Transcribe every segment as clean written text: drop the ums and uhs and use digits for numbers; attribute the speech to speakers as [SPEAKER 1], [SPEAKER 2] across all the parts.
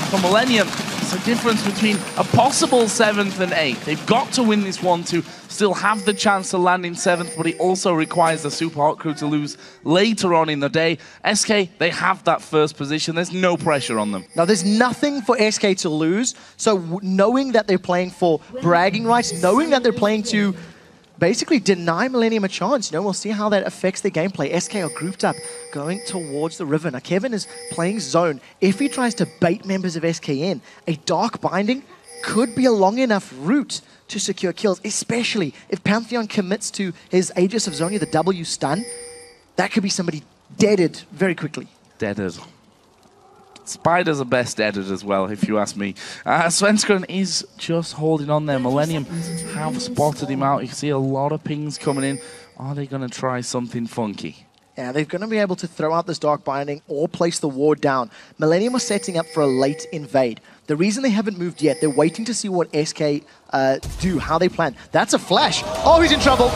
[SPEAKER 1] for Millenium, it's a difference between a possible 7th and 8th. They've got to win this one to still have the chance to land in 7th, but it also requires the Super Hot Crew to lose later on in the day. SK, they have that first position. There's no pressure on them.
[SPEAKER 2] Now, there's nothing for SK to lose, so knowing that they're playing for bragging rights, knowing that they're playing to basically deny Millenium a chance. We'll see how that affects their gameplay. SK are grouped up, going towards the river. Now, Kevin is playing zone. If he tries to bait members of SK in, a Dark Binding could be a long enough route to secure kills, especially if Pantheon commits to his Aegis of Zonia, the W stun. That could be somebody deaded very quickly.
[SPEAKER 1] Deaded. Spiders are best deaded as well, if you ask me. Svenskeren is just holding on there. Millenium have spotted him out. You can see a lot of pings coming in. Are they going to try something funky?
[SPEAKER 2] Yeah, they're going to be able to throw out this Dark Binding or place the ward down. Millenium are setting up for a late invade. The reason they haven't moved yet, they're waiting to see what SK do, how they plan. That's a flash. Oh, he's in trouble.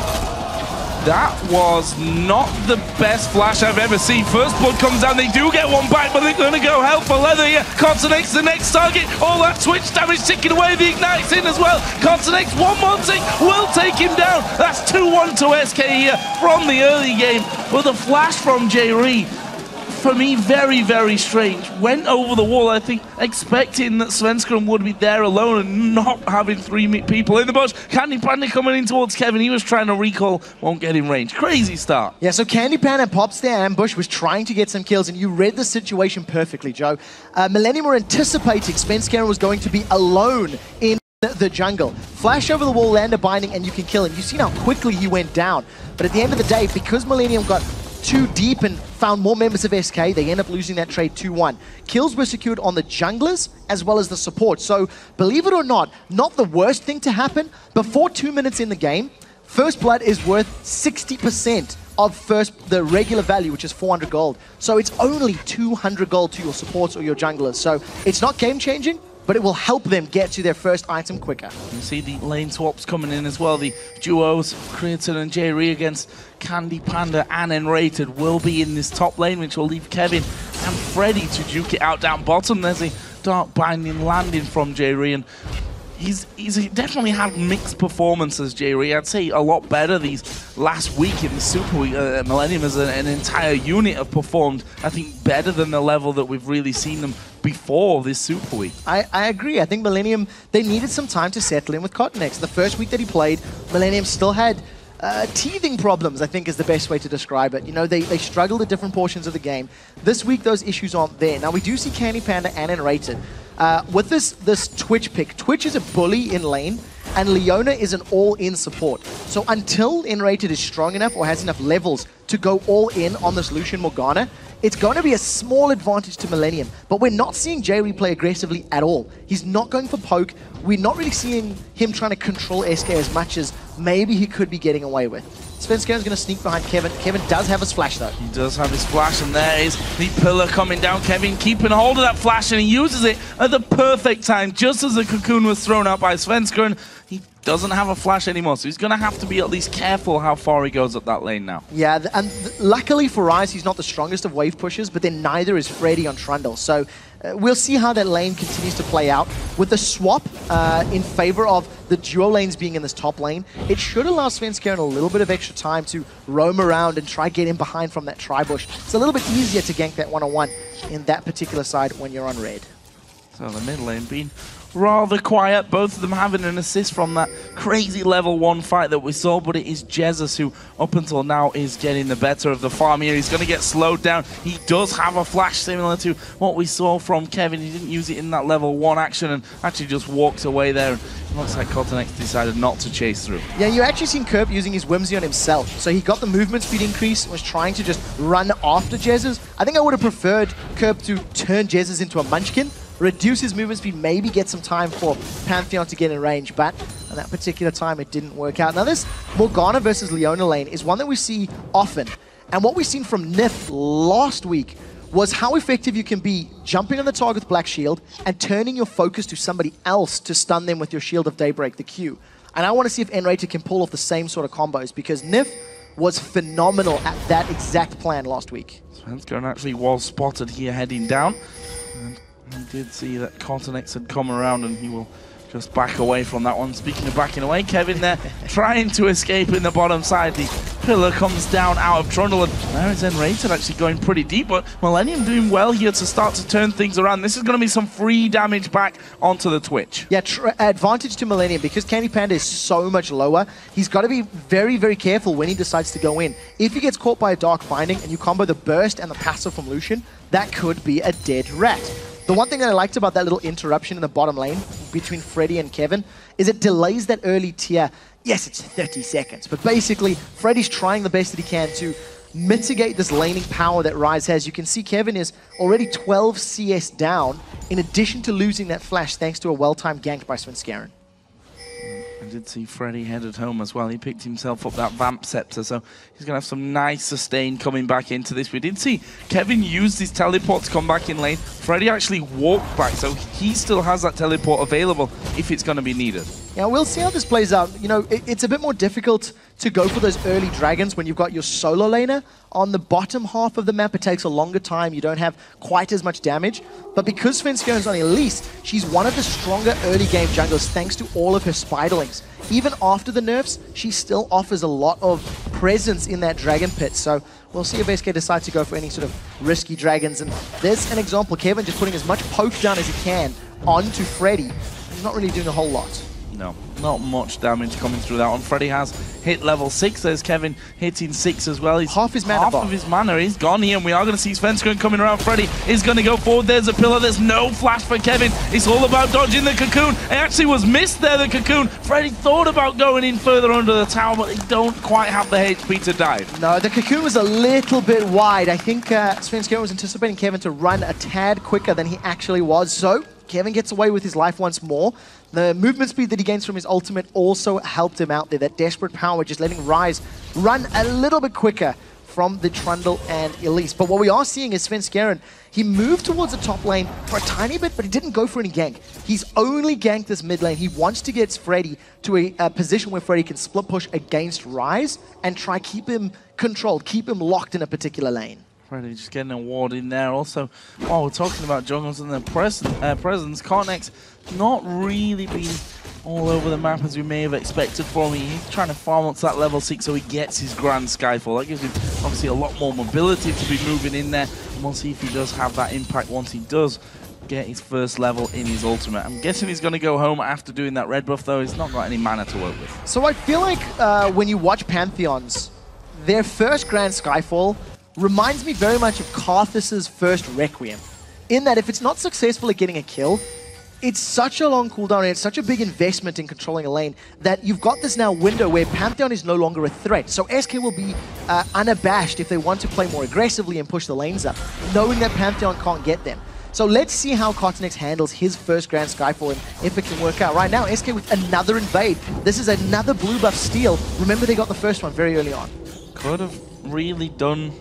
[SPEAKER 1] That was not the best flash I've ever seen. First blood comes down, they do get one back, but they're going to go hell for leather here. Consonex, the next target. All that switch damage ticking away, the Ignite's in as well. Consonex, one more tick, will take him down. That's 2-1 to SK here from the early game. With a flash from J-Ree, for me, very, very strange. Went over the wall, I think, expecting that Svenskeren would be there alone and not having 3 people in the bush. Candy Panda coming in towards Kevin. He was trying to recall, won't get in range. Crazy start.
[SPEAKER 2] Yeah, so Candy Panda pops their ambush, was trying to get some kills, and you read the situation perfectly, Joe. Millenium were anticipating Svenskeren was going to be alone in the jungle. Flash over the wall, land a binding, and you can kill him. You've seen how quickly he went down. But at the end of the day, because Millenium got too deep and found more members of SK, they end up losing that trade 2-1. Kills were secured on the junglers as well as the support. So, believe it or not the worst thing to happen. Before 2 minutes in the game, First Blood is worth 60% of the regular value, which is 400 gold. So it's only 200 gold to your supports or your junglers. So it's not game-changing, but it will help them get to their first item quicker.
[SPEAKER 1] You see the lane swaps coming in as well. The duos, Creaton and J-Ree against Candy Panda and Enrated will be in this top lane, which will leave Kevin and Freddy to duke it out down bottom. There's a Dark Binding landing from J-Ree, and he's definitely had mixed performances, J-Ree. I'd say a lot better these last week in the Super Week. Millenium as an entire unit have performed, I think, better than the level that we've really seen them before this Super Week. I
[SPEAKER 2] agree. I think Millenium, they needed some time to settle in with Cottonex. The first week that he played, Millenium still had teething problems, I think is the best way to describe it. They struggled at different portions of the game. This week, those issues aren't there. Now, we do see Candy Panda and Enrated. With this Twitch pick, Twitch is a bully in lane, and Leona is an all-in support. So until Enrated is strong enough or has enough levels to go all in on this Lucian Morgana, it's going to be a small advantage to Millenium. But we're not seeing J-Ree play aggressively at all. He's not going for poke. We're not really seeing him trying to control SK as much as maybe he could be getting away with. Svenskeren's going to sneak behind Kevin. Kevin does have his flash, though. He
[SPEAKER 1] does have his flash, and there is the pillar coming down. Kevin keeping hold of that flash, and he uses it at the perfect time, just as the cocoon was thrown out by Svenskeren. He doesn't have a flash anymore, so he's going to have to be at least careful how far he goes up that lane now.
[SPEAKER 2] Yeah, and luckily for Rise, he's not the strongest of wave pushers, but then neither is Freddy on Trundle. So we'll see how that lane continues to play out. With the swap in favor of the duo lanes being in this top lane, it should allow Svenskeren a little bit of extra time to roam around and try get in behind from that tri-bush. It's a little bit easier to gank that one-on-one in that particular side when you're on red.
[SPEAKER 1] So the mid lane being rather quiet, both of them having an assist from that crazy level 1 fight that we saw, but it is Jesus who up until now is getting the better of the farm here. He's going to get slowed down. He does have a flash similar to what we saw from Kevin. He didn't use it in that level 1 action and actually just walked away there. It looks like Cottonex decided not to chase through.
[SPEAKER 2] Yeah, you actually seen Kerp using his Whimsy on himself. So he got the movement speed increase and was trying to just run after Jesus. I think I would have preferred Kerp to turn Jesus into a Munchkin, reduce his movement speed, maybe get some time for Pantheon to get in range, but at that particular time it didn't work out. Now this Morgana versus Leona lane is one that we see often, and what we've seen from Nif last week was how effective you can be jumping on the target with Black Shield and turning your focus to somebody else to stun them with your Shield of Daybreak, the Q. And I want to see if Enrated can pull off the same sort of combos, because Nif was phenomenal at that exact plan last week.
[SPEAKER 1] Svenskeren actually was spotted here heading down. And He did see that Cottonex had come around, and he will just back away from that one. Speaking of backing away, Kevin there trying to escape in the bottom side. The pillar comes down out of Trundle, and there is Enrated actually going pretty deep, but Millenium doing well here to start to turn things around. This is going to be some free damage back onto the Twitch.
[SPEAKER 2] Yeah, advantage to Millenium because Candy Panda is so much lower. He's got to be very, very careful when he decides to go in. If he gets caught by a Dark Binding and you combo the burst and the passive from Lucian, that could be a dead rat. The one thing that I liked about that little interruption in the bottom lane between Freddy and Kevin is it delays that early tier. Yes, it's 30 seconds, but basically Freddy's trying the best that he can to mitigate this laning power that Ryze has. You can see Kevin is already 12 CS down, in addition to losing that flash thanks to a well-timed gank by Svenskeren.
[SPEAKER 1] I did see Freddy headed home as well. He picked himself up that Vamp Scepter, so he's going to have some nice sustain coming back into this. We did see Kevin use his teleport to come back in lane. Freddy actually walked back, so he still has that teleport available if it's going to be needed.
[SPEAKER 2] Yeah, we'll see how this plays out. You know, it's a bit more difficult to go for those early dragons when you've got your solo laner. On the bottom half of the map, it takes a longer time. You don't have quite as much damage. But because Svenskeren's on Elise, she's one of the stronger early game junglers thanks to all of her spiderlings. Even after the nerfs, she still offers a lot of presence in that dragon pit. So we'll see if SK decides to go for any sort of risky dragons. And there's an example. Kevin just putting as much poke down as he can onto Freddy. He's not really doing a whole lot.
[SPEAKER 1] No, not much damage coming through that one. Freddy has hit level 6. There's Kevin hitting 6 as well. He's
[SPEAKER 2] half his mana.
[SPEAKER 1] Half of his mana is gone here, and we are going to see Svenskeren coming around. Freddy is going to go forward. There's a pillar. There's no flash for Kevin. It's all about dodging the cocoon. It actually was missed there, the cocoon. Freddy thought about going in further under the tower, but they don't quite have the HP to dive.
[SPEAKER 2] No, the cocoon was a little bit wide. I think Svenskeren was anticipating Kevin to run a tad quicker than he actually was. So Kevin gets away with his life once more. The movement speed that he gains from his ultimate also helped him out there. That desperate power just letting Ryze run a little bit quicker from the Trundle and Elise. But what we are seeing is Svenskeren, he moved towards the top lane for a tiny bit, but he didn't go for any gank. He's only ganked this mid lane. He wants to get Freddy to a position where Freddy can split push against Ryze and try keep him controlled, keep him locked in a particular lane.
[SPEAKER 1] Freddy just getting a ward in there. Also, while we're talking about jungles and their presence, Cottonex not really been all over the map as we may have expected from him. He's trying to farm up to that level 6 so he gets his Grand Skyfall. That gives him obviously a lot more mobility to be moving in there. And we'll see if he does have that impact once he does get his first level in his ultimate. I'm guessing he's going to go home after doing that red buff, though. He's not got any mana to work with.
[SPEAKER 2] So I feel like when you watch Pantheons, their first Grand Skyfall reminds me very much of Karthus's first Requiem, in that if it's not successful at getting a kill, it's such a long cooldown and it's such a big investment in controlling a lane that you've got this now window where Pantheon is no longer a threat. So SK will be unabashed if they want to play more aggressively and push the lanes up, knowing that Pantheon can't get them. So let's see how Cottonex handles his first Grand Skyfall and if it can work out. Right now, SK with another invade. This is another blue buff steal. Remember, they got the first one very early on.
[SPEAKER 1] Could have really done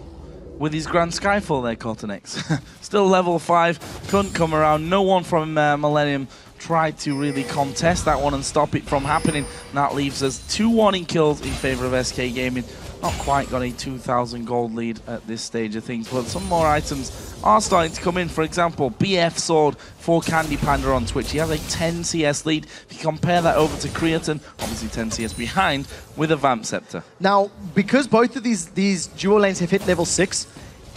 [SPEAKER 1] with his Grand Skyfall there, Cottonex. Still level 5, couldn't come around. No one from Millenium tried to really contest that one and stop it from happening. And that leaves us 2-1 in kills in favor of SK Gaming. Not quite got a 2,000 gold lead at this stage of things, but some more items are starting to come in. For example, BF Sword for Candy Panda on Twitch. He has a 10 CS lead. If you compare that over to Creaton, obviously 10 CS behind, with a Vamp Scepter.
[SPEAKER 2] Now, because both of these dual lanes have hit level 6,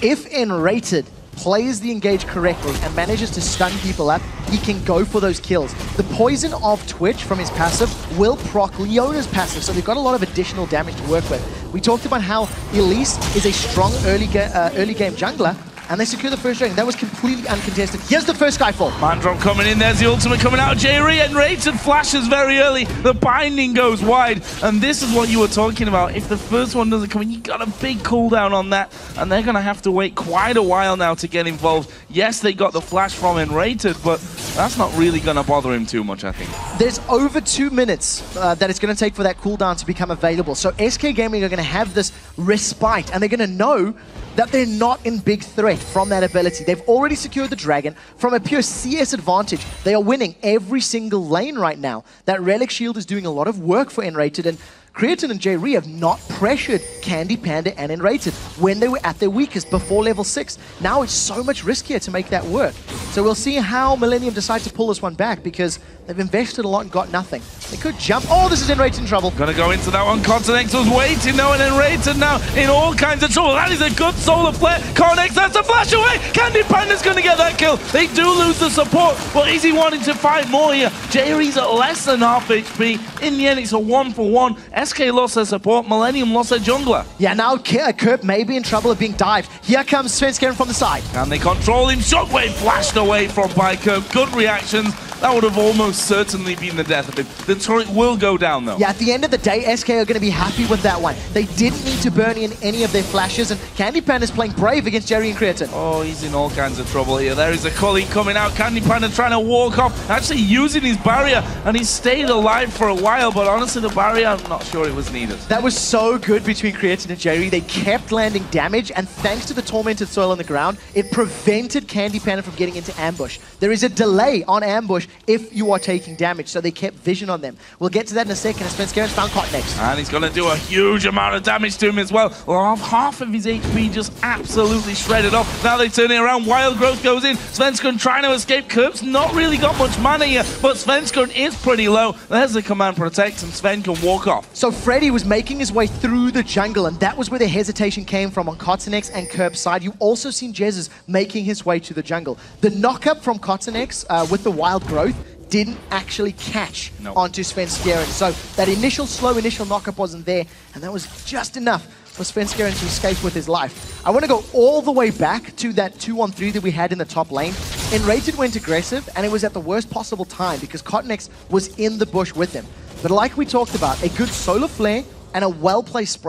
[SPEAKER 2] if Enrated plays the engage correctly and manages to stun people up, he can go for those kills. The poison of Twitch from his passive will proc Leona's passive, so they've got a lot of additional damage to work with. We talked about how Elise is a strong early game jungler, and they secure the first dragon. That was completely uncontested. Here's the first Skyfall.
[SPEAKER 1] Man drop coming in. There's the ultimate coming out. J-Ree and Rated flashes very early. The binding goes wide. And this is what you were talking about. If the first one doesn't come in, you got a big cooldown on that. And they're going to have to wait quite a while now to get involved. Yes, they got the flash from Enrated, but that's not really going to bother him too much, I think.
[SPEAKER 2] There's over 2 minutes that it's going to take for that cooldown to become available. So SK Gaming are going to have this respite, and they're going to know that they're not in big threat from that ability. They've already secured the dragon. From a pure CS advantage, they are winning every single lane right now. That Relic Shield is doing a lot of work for Enrated, and Creatine and J-Ree have not pressured Candy Panda and Enrated when they were at their weakest before level 6. Now it's so much riskier to make that work. So we'll see how Millenium decide to pull this one back, because they've invested a lot and got nothing. They could jump. Oh, this is Enrated in trouble.
[SPEAKER 1] Gonna go into that one. Contenex was waiting now, and Enrated now in all kinds of trouble. That is a good solar flare. Connex, that's a flash away. Candy Panda's gonna get that kill. They do lose the support, but is he wanting to fight more here? J-Ree's at less than half HP. In the end, it's a 1-for-1. SK lost their support. Millennium lost their jungler.
[SPEAKER 2] Yeah, now Kerp may be in trouble of being dived. Here comes Svenskeren from the side.
[SPEAKER 1] Can they control him? Shockwave flashed away from by Kerp. Good reactions. That would have almost certainly been the death of him. The turret will go down, though.
[SPEAKER 2] Yeah, at the end of the day, SK are going to be happy with that one. They didn't need to burn in any of their flashes, and Candy Panda's playing brave against Jerry and Creatine.
[SPEAKER 1] Oh, he's in all kinds of trouble here. There is a colleague coming out. Candy Panda trying to walk off, actually using his barrier, and he stayed alive for a while, but honestly, the barrier, I'm not sure it was needed.
[SPEAKER 2] That was so good between Creatine and Jerry. They kept landing damage, and thanks to the Tormented Soil on the ground, it prevented Candy Panda from getting into ambush. There is a delay on ambush if you are taking damage, so they kept vision on them. We'll get to that in a second as Svenskeren found Contenex.
[SPEAKER 1] And he's going to do a huge amount of damage to him as well. Half of his HP just absolutely shredded off. Now they turn it around. Wild Growth goes in. Svenskeren trying to escape. Kerp's not really got much mana here, but Svenskeren is pretty low. There's the command protect, and Sven can walk off.
[SPEAKER 2] So Freddy was making his way through the jungle, and that was where the hesitation came from on Contenex and Kerp's side. You've also seen Jesus making his way to the jungle. The knock-up from Contenex with the Wild Growth didn't actually catch onto Svenskeren. So that slow initial knock-up wasn't there, and that was just enough for Svenskeren to escape with his life. I want to go all the way back to that 2-on-3 that we had in the top lane. Enrated went aggressive, and it was at the worst possible time because Contenex was in the bush with him. But like we talked about, a good solar flare and a well-placed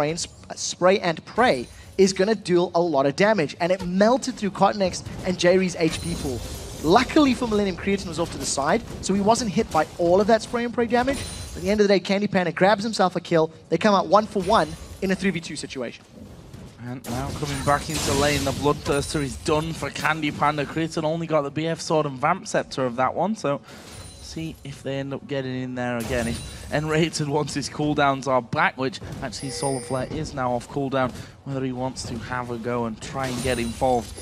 [SPEAKER 2] spray and pray is going to deal a lot of damage, and it melted through Contenex and J-Ree's HP pool. Luckily for Millennium, Creatine was off to the side, so he wasn't hit by all of that spray and pray damage. At the end of the day, Candy Panda grabs himself a kill. They come out 1-for-1 in a 3v2 situation.
[SPEAKER 1] And now coming back into lane, the Bloodthirster is done for Candy Panda. Creatine only got the BF Sword and Vamp Scepter of that one, so see if they end up getting in there again. If Enrated, once his cooldowns are back, which actually Solar Flare is now off cooldown, whether he wants to have a go and try and get involved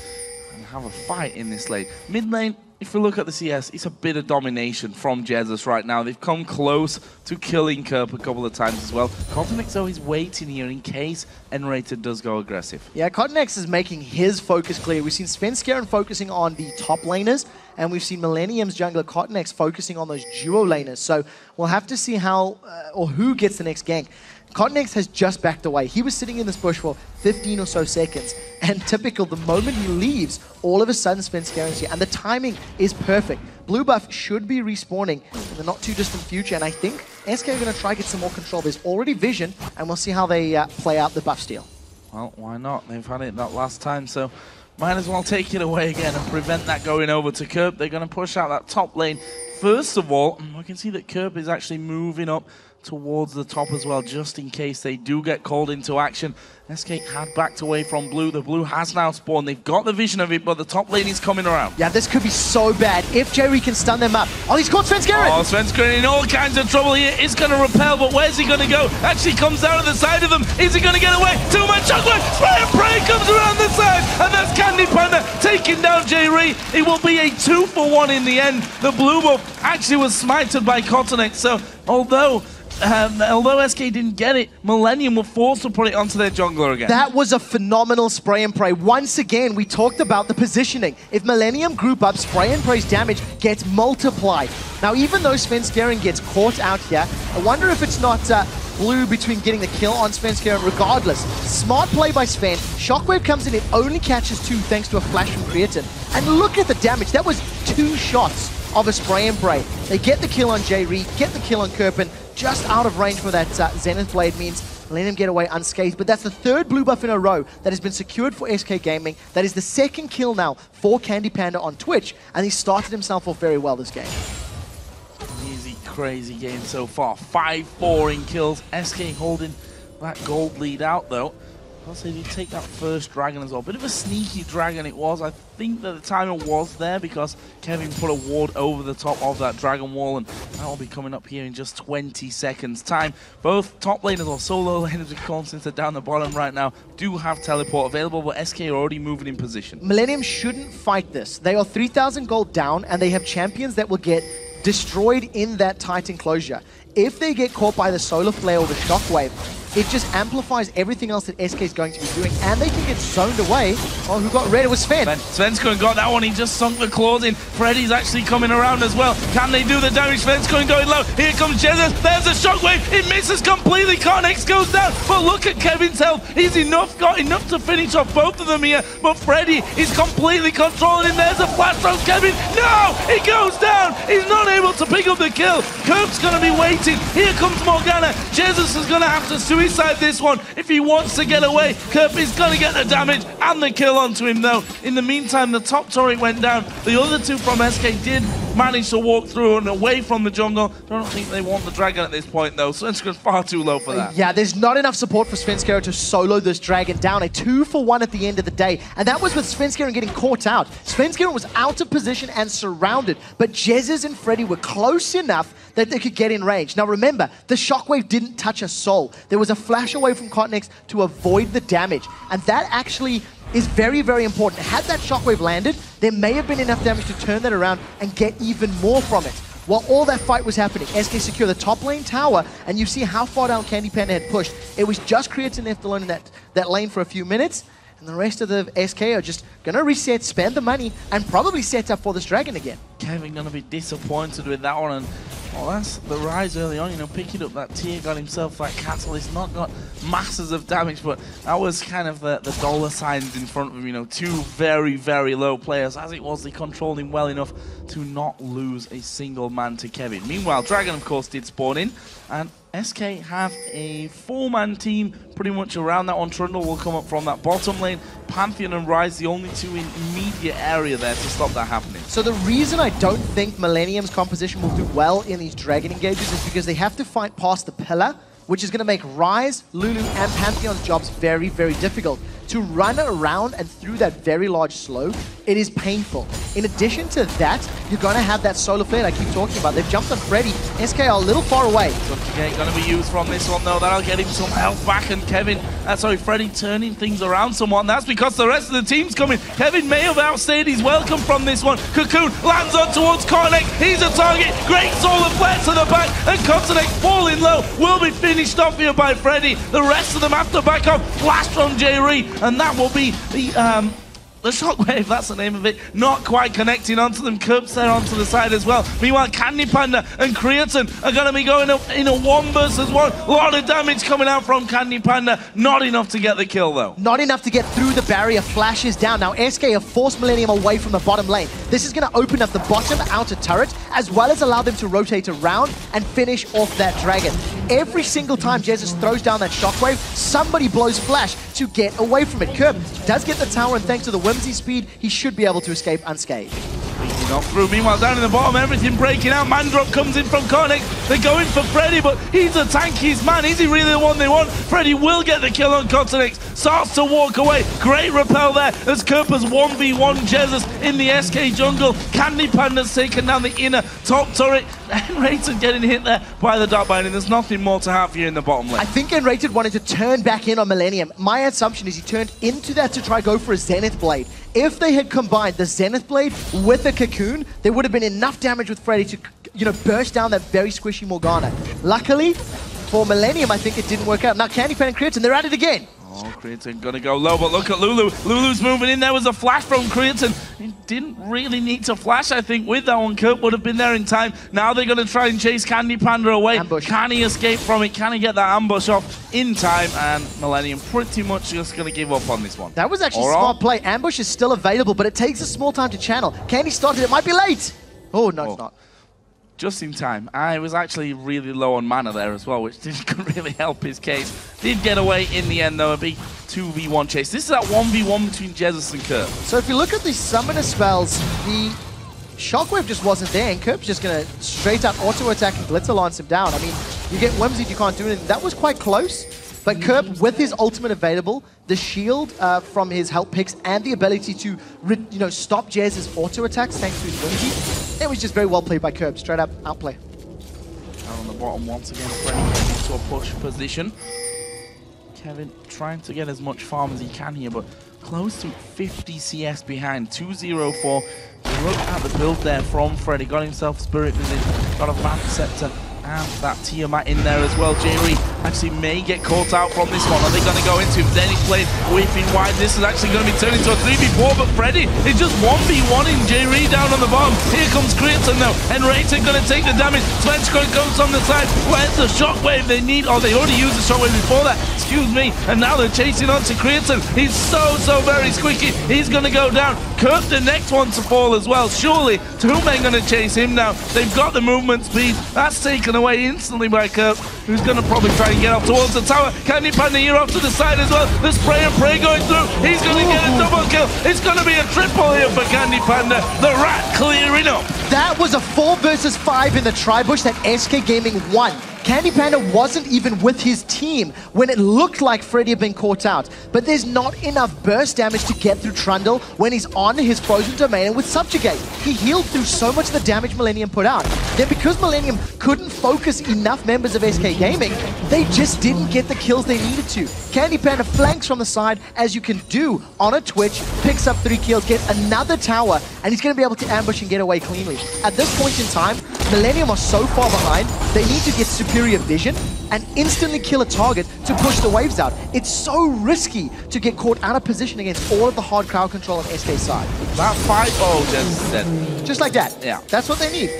[SPEAKER 1] and have a fight in this lane. Mid lane, if we look at the CS, it's a bit of domination from Jesus right now. They've come close to killing Kerp a couple of times as well. Contenex, though, is waiting here in case Enrated does go aggressive.
[SPEAKER 2] Yeah, Contenex is making his focus clear. We've seen Svenskeren focusing on the top laners, and we've seen Millennium's jungler Contenex focusing on those duo laners. So we'll have to see how or who gets the next gank. Contenex has just backed away. He was sitting in this bush for 15 or so seconds, and typical, the moment he leaves, all of a sudden Svenskeren's here, and the timing is perfect. Blue buff should be respawning in the not too distant future, and I think SK are going to try to get some more control. There's already vision, and we'll see how they play out the buff steal.
[SPEAKER 1] Well, why not? They've had it that last time, so might as well take it away again and prevent that going over to Kerp. They're going to push out that top lane. First of all, we can see that Kerp is actually moving up towards the top as well, just in case they do get called into action. SK had backed away from blue. The blue has now spawned. They've got the vision of it, but the top lane is coming around. Yeah,
[SPEAKER 2] this could be so bad if Jerry can stun them up. Oh, he's caught Svenskeren!
[SPEAKER 1] Oh, Svenskeren in all kinds of trouble here. It's going to repel, but where's he going to go? Actually comes down to the side of them. Is he going to get away? Too-man shockwave! Spray and pray comes around the side, and that's Candy Panda taking down J-Ree. It will be a 2-for-1 in the end. The blue buff actually was smited by Contenex, so although SK didn't get it, Millennium were forced to put it onto their jungler again.
[SPEAKER 2] That was a phenomenal spray and pray. Once again, we talked about the positioning. If Millennium group up, spray and pray's damage gets multiplied. Now, even though Svenskeren gets caught out here, I wonder if it's not blue between getting the kill on Svenskeren regardless. Smart play by Sven. Shockwave comes in, it only catches 2 thanks to a flash from Creatine. And look at the damage. That was 2 shots of a spray and pray. They get the kill on J-Ree, get the kill on Kerpen, just out of range for that Zenith Blade means Millennium get away unscathed. But that's the 3rd blue buff in a row that has been secured for SK Gaming. That is the 2nd kill now for Candy Panda on Twitch, and he started himself off very well this game.
[SPEAKER 1] Easy, crazy game so far. 5-4 in kills. SK holding that gold lead out though. I'll say they take that first dragon as well. Bit of a sneaky dragon it was. I think that the timer was there because Kevin put a ward over the top of that dragon wall, and that will be coming up here in just 20 seconds time. Both top laners or solo laners, we call them since they're down the bottom right now, do have teleport available, but SK are already moving in position.
[SPEAKER 2] Millennium shouldn't fight this. They are 3,000 gold down, and they have champions that will get destroyed in that tight enclosure. If they get caught by the solar flare or the shockwave, it just amplifies everything else that SK is going to be doing, and they can get zoned away. Oh, who got red? It was Sven.
[SPEAKER 1] Svenskun got that one. He just sunk the claws in. Freddy's actually coming around as well. Can they do the damage? Svenskun going low. Here comes Jesus. There's a shockwave. It misses completely. Carnex goes down. But look at Kevin's health. He's got enough to finish off both of them here. But Freddy is completely controlling him. There's a flash from Kevin. No! He goes down. He's not able to pick up the kill. Kirk's going to be waiting. Here comes Morgana. Jesus is going to have to suicide this one if he wants to get away. Kirp is going to get the damage and the kill onto him though. In the meantime, the top turret went down. The other two from SK did manage to walk through and away from the jungle. Don't think they want the dragon at this point though. Svenskera's far too low for that.
[SPEAKER 2] Yeah, there's not enough support for Svenskera to solo this dragon down. A 2-for-1 at the end of the day. And that was with Svenskera getting caught out. Svenskera was out of position and surrounded, but Jesus and Freddy were close enough that they could get in range. Now remember, the shockwave didn't touch a soul. There was a flash away from Cotnex to avoid the damage. And that actually is very, very important. Had that shockwave landed, there may have been enough damage to turn that around and get even more from it. While all that fight was happening, SK secure the top lane tower, and you see how far down Candy Panda had pushed. It was just Creatine left alone in that lane for a few minutes, and the rest of the SK are just going to reset, spend the money, and probably set up for this dragon again.
[SPEAKER 1] Kevin going to be disappointed with that one, and well, that's the rise early on, you know, picking up that tier, got himself that castle. He's not got masses of damage, but that was kind of the dollar signs in front of him, you know, two very, very low players. As it was, they controlled him well enough to not lose a single man to Kevin. Meanwhile, Dragon, of course, did spawn in, and SK have a 4-man team pretty much around that one. Trundle will come up from that bottom lane. Pantheon and Rise, the only two in immediate area there to stop that happening.
[SPEAKER 2] So the reason I don't think Millennium's composition will do well in these Dragon engages is because they have to fight past the pillar, which is going to make Rise, Lulu, and Pantheon's jobs very, very difficult. To run around and through that very large slope, it is painful. In addition to that, you're going to have that solar flare I keep talking about. They've jumped on Freddy. SK are a little far away.
[SPEAKER 1] Subjugate going to be used from this one though. That'll get him some health back, and Kevin, Freddy turning things around somewhat, and that's because the rest of the team's coming. Kevin may have outstayed his welcome from this one. Cocoon lands on towards Kornek. He's a target. Great solar flare to the back, and Kotanek falling low will be finished off here by Freddy. The rest of them have to back up. Flash from J-Ree, and that will be the shockwave, that's the name of it, not quite connecting onto them. Curbs there onto the side as well. Meanwhile, Candy Panda and Creatine are going to be going up in a 1 versus 1. A lot of damage coming out from Candy Panda. Not enough to get the kill, though.
[SPEAKER 2] Not enough to get through the barrier. Flashes down. Now, SK have forced Millennium away from the bottom lane. This is going to open up the bottom outer turret, as well as allow them to rotate around and finish off that dragon. Every single time Jesus throws down that shockwave, somebody blows flash to get away from it. Curb does get the tower, and thanks to the Whimsy speed, he should be able to escape unscathed.
[SPEAKER 1] Off through. Meanwhile, down in the bottom, everything breaking out. Mandrop comes in from Kornek. They're going for Freddy, but he's a tankiest man. Is he really the one they want? Freddy will get the kill on Kotanek. Starts to walk away. Great repel there as Kerpers 1v1 Jesus in the SK jungle. Candy Panda's taken down the inner top turret. Enrated getting hit there by the Darkbind, and there's nothing more to have here in the bottom lane.
[SPEAKER 2] I think Enrated wanted to turn back in on Millennium. My assumption is he turned into that to try go for a Zenith Blade. If they had combined the Zenith Blade with the Cocoon, there would have been enough damage with Freddy to, you know, burst down that very squishy Morgana. Luckily, for Millennium, I think it didn't work out. Now Candy Pen and Creatine, they're at it again.
[SPEAKER 1] Oh, Creatine gonna go low, but look at Lulu. Lulu's moving in. There was a flash from Creatine. He didn't really need to flash, I think, with that one. Kurt would have been there in time. Now they're gonna try and chase Candy Panda away.
[SPEAKER 2] Ambush.
[SPEAKER 1] Can he escape from it? Can he get that ambush off in time? And Millennium pretty much just gonna give up on this one.
[SPEAKER 2] That was actually a smart play. Ambush is still available, but it takes a small time to channel. Candy started, it might be late. Oh, no, it's not.
[SPEAKER 1] Just in time. I was actually really low on mana there as well, which didn't really help his case. Did get away in the end, though. A big 2v1 chase. This is that 1v1 between Jesus and Kurt.
[SPEAKER 2] So if you look at the summoner spells, the Shockwave just wasn't there, and Kurp's just going to straight up auto-attack and Glitzer lance him down. I mean, you get Whimsy, you can't do anything. That was quite close. But Kerp, with his ultimate available, the shield from his help picks and the ability to stop Jez's auto attacks thanks to his Wingy, it was just very well played by Kerp. Straight up outplay.
[SPEAKER 1] Down on the bottom once again, Freddy getting into a push position. Kevin trying to get as much farm as he can here, but close to 50 CS behind. 2-0-4. Look at the build there from Freddy. Got himself Spirit Vision, got a Vamp Scepter, and that Tiamat in there as well. Jerry actually may get caught out from this one. Are they going to go into him? Then he's played whipping wide. This is actually going to be turned into a 3v4, but Freddy is just 1v1ing Jerry down on the bottom. Here comes Creaton though, and Rayton going to take the damage. Svenskog goes on the side. Where's the shockwave they need? Oh, they already used the shockwave before that. Excuse me. And now they're chasing on to Creaton. He's so very squeaky. He's going to go down. Kerp the next one to fall as well. Surely, two men going to chase him now. They've got the movement speed. That's taken away instantly by Kerp, who's going to probably try and get up towards the tower. Candy Panda here off to the side as well. The spray and pray going through. He's going to get a double kill. It's going to be a triple here for Candy Panda. The rat clearing up.
[SPEAKER 2] That was a 4 versus 5 in the Tri-Bush that SK Gaming won. Candy Panda wasn't even with his team when it looked like Freddy had been caught out. But there's not enough burst damage to get through Trundle when he's on his frozen domain and with Subjugate. He healed through so much of the damage Millenium put out. Then because Millenium couldn't focus enough members of SK Gaming, they just didn't get the kills they needed to. Candy Panda flanks from the side, as you can do on a Twitch, picks up 3 kills, gets another tower, and he's going to be able to ambush and get away cleanly. At this point in time, Millenium are so far behind, they need to get superior vision and instantly kill a target to push the waves out. It's so risky to get caught out of position against all of the hard crowd control on SK's side.
[SPEAKER 1] That 5-0 just said.
[SPEAKER 2] Just like that.
[SPEAKER 1] Yeah.
[SPEAKER 2] That's what they need.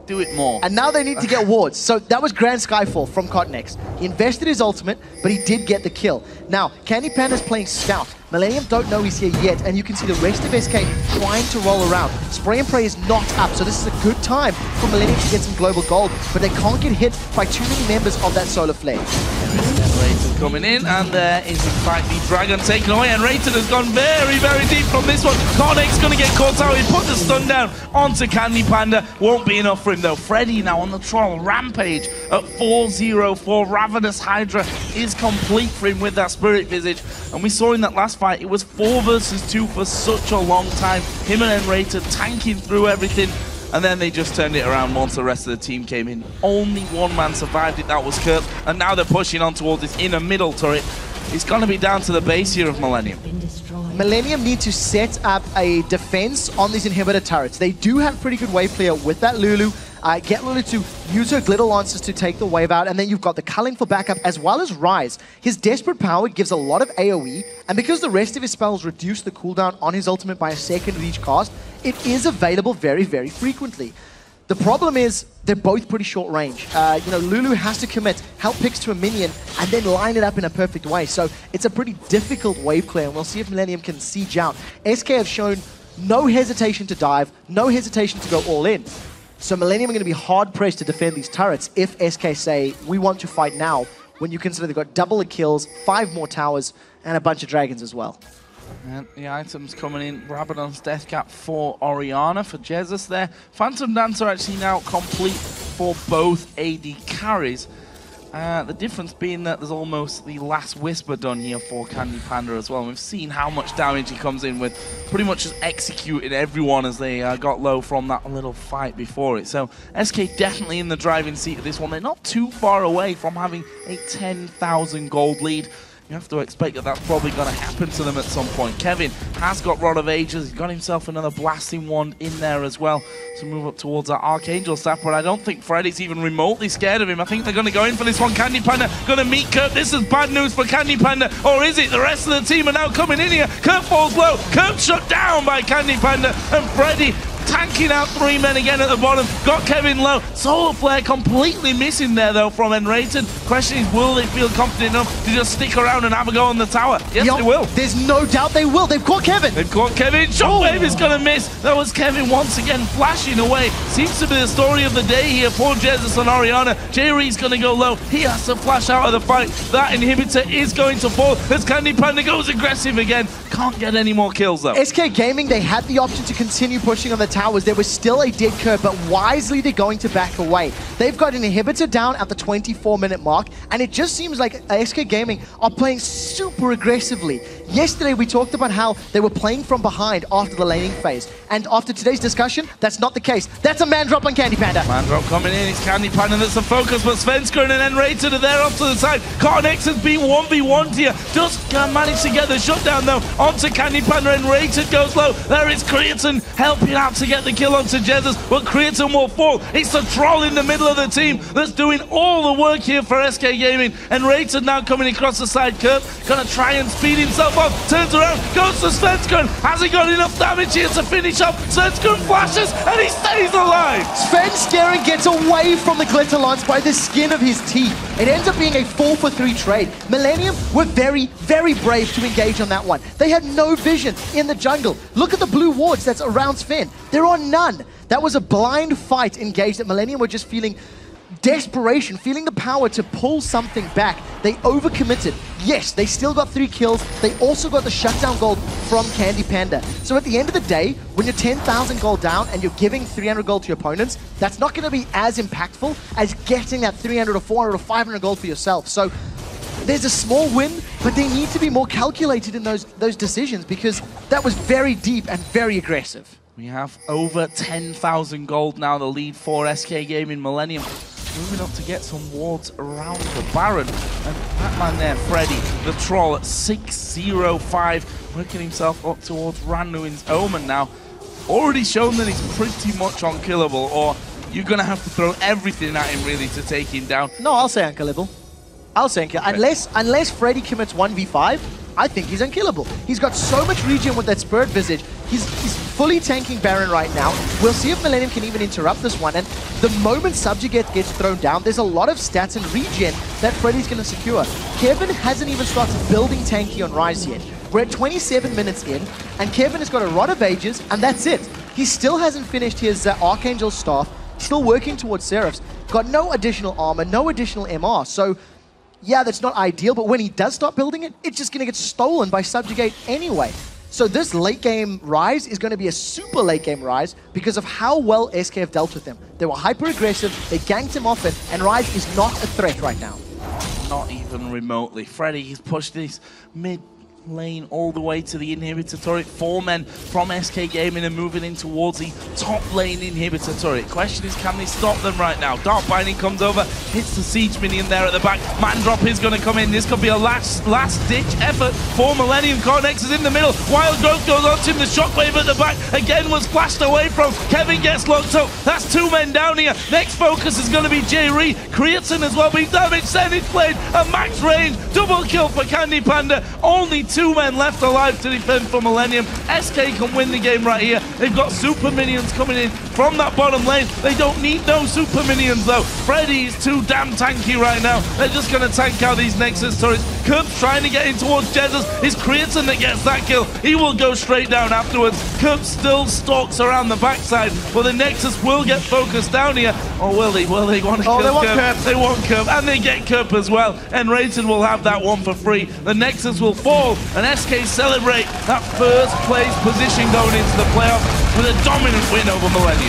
[SPEAKER 1] Do it more.
[SPEAKER 2] And now they need to get wards. So that was Grand Skyfall from Cotnex. He invested his ultimate, but he did get the kill. Now, Candy Panda's playing Scout. Millenium don't know he's here yet, and you can see the rest of SK trying to roll around. Spray and Pray is not up, so this is a good time for Millenium to get some global gold, but they can't get hit by too many members of that Solar Flare.
[SPEAKER 1] Rayton coming in, and there is in fact the Dragon taken away, and Rayton has gone very deep from this one. Cornex's going to get caught out. He put the stun down onto Candy Panda. Won't be enough for him though. Freddy now on the Troll Rampage at 4-0-4. Ravenous Hydra is complete for him with that Spirit Visage, and we saw in that last fight it was 4 versus 2 for such a long time. Him and Rayton tanking through everything, and then they just turned it around once the rest of the team came in. Only one man survived it, that was Kerp, and now they're pushing on towards this inner middle turret. It's going to be down to the base here of Millenium.
[SPEAKER 2] Millenium need to set up a defense on these inhibitor turrets. They do have pretty good wave clear with that Lulu. Get Lulu to use her glitter lancers to take the wave out, and then you've got the culling for backup as well as Rise. His Desperate Power gives a lot of AoE, and because the rest of his spells reduce the cooldown on his ultimate by a second with each cast, it is available very frequently. The problem is they're both pretty short range. Lulu has to commit help picks to a minion and then line it up in a perfect way. So it's a pretty difficult wave clear, and we'll see if Millenium can siege out. SK have shown no hesitation to dive, no hesitation to go all in. So Millenium are going to be hard-pressed to defend these turrets if SK say, we want to fight now, when you consider they've got double the kills, 5 more towers, and a bunch of dragons as well.
[SPEAKER 1] And the items coming in, Rabadon's Death Cap for Orianna, for Jesus there. Phantom Dancer actually now complete for both AD carries. The difference being that there's almost the last Whisper done here for Candy Panda as well. And we've seen how much damage he comes in with, pretty much just executing everyone as they got low from that little fight before it. So SK definitely in the driving seat of this one. They're not too far away from having a 10,000 gold lead. You have to expect that that's probably going to happen to them at some point. Kevin has got Rod of Ages. He's got himself another Blasting Wand in there as well to move up towards that Archangel staff, but I don't think Freddy's even remotely scared of him. I think they're going to go in for this one. Candy Panda going to meet Kerp. This is bad news for Candy Panda, or is it? The rest of the team are now coming in here. Kerp falls low. Kerp shut down by Candy Panda, and Freddy tanking out 3 men again at the bottom. Got Kevin low. Solar Flare completely missing there though from Enrated. Question is, will they feel confident enough to just stick around and have a go on the tower? Yes, they will.
[SPEAKER 2] There's no doubt they will. They've caught Kevin.
[SPEAKER 1] They've caught Kevin. Shockwave is going to miss. That was Kevin once again flashing away. Seems to be the story of the day here for Jesus and Orianna. Jerry's going to go low. He has to flash out of the fight. That inhibitor is going to fall as Candy Panda goes aggressive again. Can't get any more kills though.
[SPEAKER 2] SK Gaming, they had the option to continue pushing on the towers. There was still a dead curve, but wisely they're going to back away. They've got an inhibitor down at the 24-minute mark, and it just seems like SK Gaming are playing super aggressively. Yesterday, we talked about how they were playing from behind after the laning phase. And after today's discussion, that's not the case. That's a man drop on Candy Panda.
[SPEAKER 1] Man drop coming in, it's Candy Panda that's the focus, but Svenska and then Rated are there off to the side. Carnex has been 1v1 here. Just can't manage to get the shutdown though. Onto Candy Panda and Rated goes low. There is Creatine helping out to get the kill onto Jesus, but Creatine will fall. It's the troll in the middle of the team that's doing all the work here for SK Gaming. And Rated now coming across the side curve, gonna try and speed himself up. Turns around, goes to Svenska. Has he got enough damage here to finish up? Svenska flashes and he stays alive.
[SPEAKER 2] Svenska gets away from the glitter lance by the skin of his teeth. It ends up being a 4-for-3 trade. Millenium were very, very brave to engage on that one. They had no vision in the jungle. Look at the blue wards that's around Sven. There are none. That was a blind fight engaged that Millenium were just feeling desperation, feeling the power to pull something back. They overcommitted. Yes, they still got 3 kills. They also got the shutdown gold from Candy Panda. So at the end of the day, when you're 10,000 gold down and you're giving 300 gold to your opponents, that's not going to be as impactful as getting that 300 or 400 or 500 gold for yourself. So there's a small win, but they need to be more calculated in those decisions because that was very deep and very aggressive.
[SPEAKER 1] We have over 10,000 gold now, the lead for SK Gaming. Millenium moving up to get some wards around the Baron. And that man there, Freddy, the troll at 605, working himself up towards Randuin's Omen now. Already shown that he's pretty much unkillable, or you're going to have to throw everything at him really to take him down.
[SPEAKER 2] No, I'll say unkillable. I'll say unkillable. Unless Freddy commits 1v5, I think he's unkillable. He's got so much regen with that Spirit Visage. He's fully tanking Baron right now. We'll see if Millenium can even interrupt this one. And the moment Subjugate gets thrown down, there's a lot of stats and regen that Freddy's going to secure. Kevin hasn't even started building tanky on Rise yet. We're at 27 minutes in, and Kevin has got a Rod of Ages, and that's it. He still hasn't finished his Archangel Staff, still working towards Seraphs. Got no additional armor, no additional MR. So yeah, that's not ideal, but when he does start building it, it's just going to get stolen by Subjugate anyway. So this late game Rise is going to be a super late game Rise because of how well SK have dealt with him. They were hyper aggressive, they ganked him often, and Rise is not a threat right now.
[SPEAKER 1] Not even remotely. Freddy, he's pushed this mid lane all the way to the inhibitor turret. 4 men from SK Gaming and moving in towards the top lane inhibitor turret. Question is, can they stop them right now? Dark Binding comes over, hits the siege minion there at the back. Man drop is going to come in. This could be a last ditch effort for Millenium. Cornex is in the middle. Wild Growth goes on to him. The shockwave at the back again was flashed away from. Kevin gets locked up. That's 2 men down here. Next focus is going to be J-Ree. Creatine as well being damaged. Zenith Blade, a max range. Double kill for Candy Panda. Only 2 men left alive to defend for Millenium. SK can win the game right here. They've got super minions coming in from that bottom lane. They don't need no super minions though. Freddy is too damn tanky right now. They're just going to tank out these Nexus turrets. Kurb's trying to get in towards Jesus. It's Creatine that gets that kill. He will go straight down afterwards. Kurb still stalks around the backside, but the Nexus will get focused down here. Or will they? Will they want to kill Kurb? They want Kurb, and they get Kurb as well. And Rated will have that one for free. The Nexus will fall, and SK celebrate that first place position going into the playoffs with a dominant win over Millenium.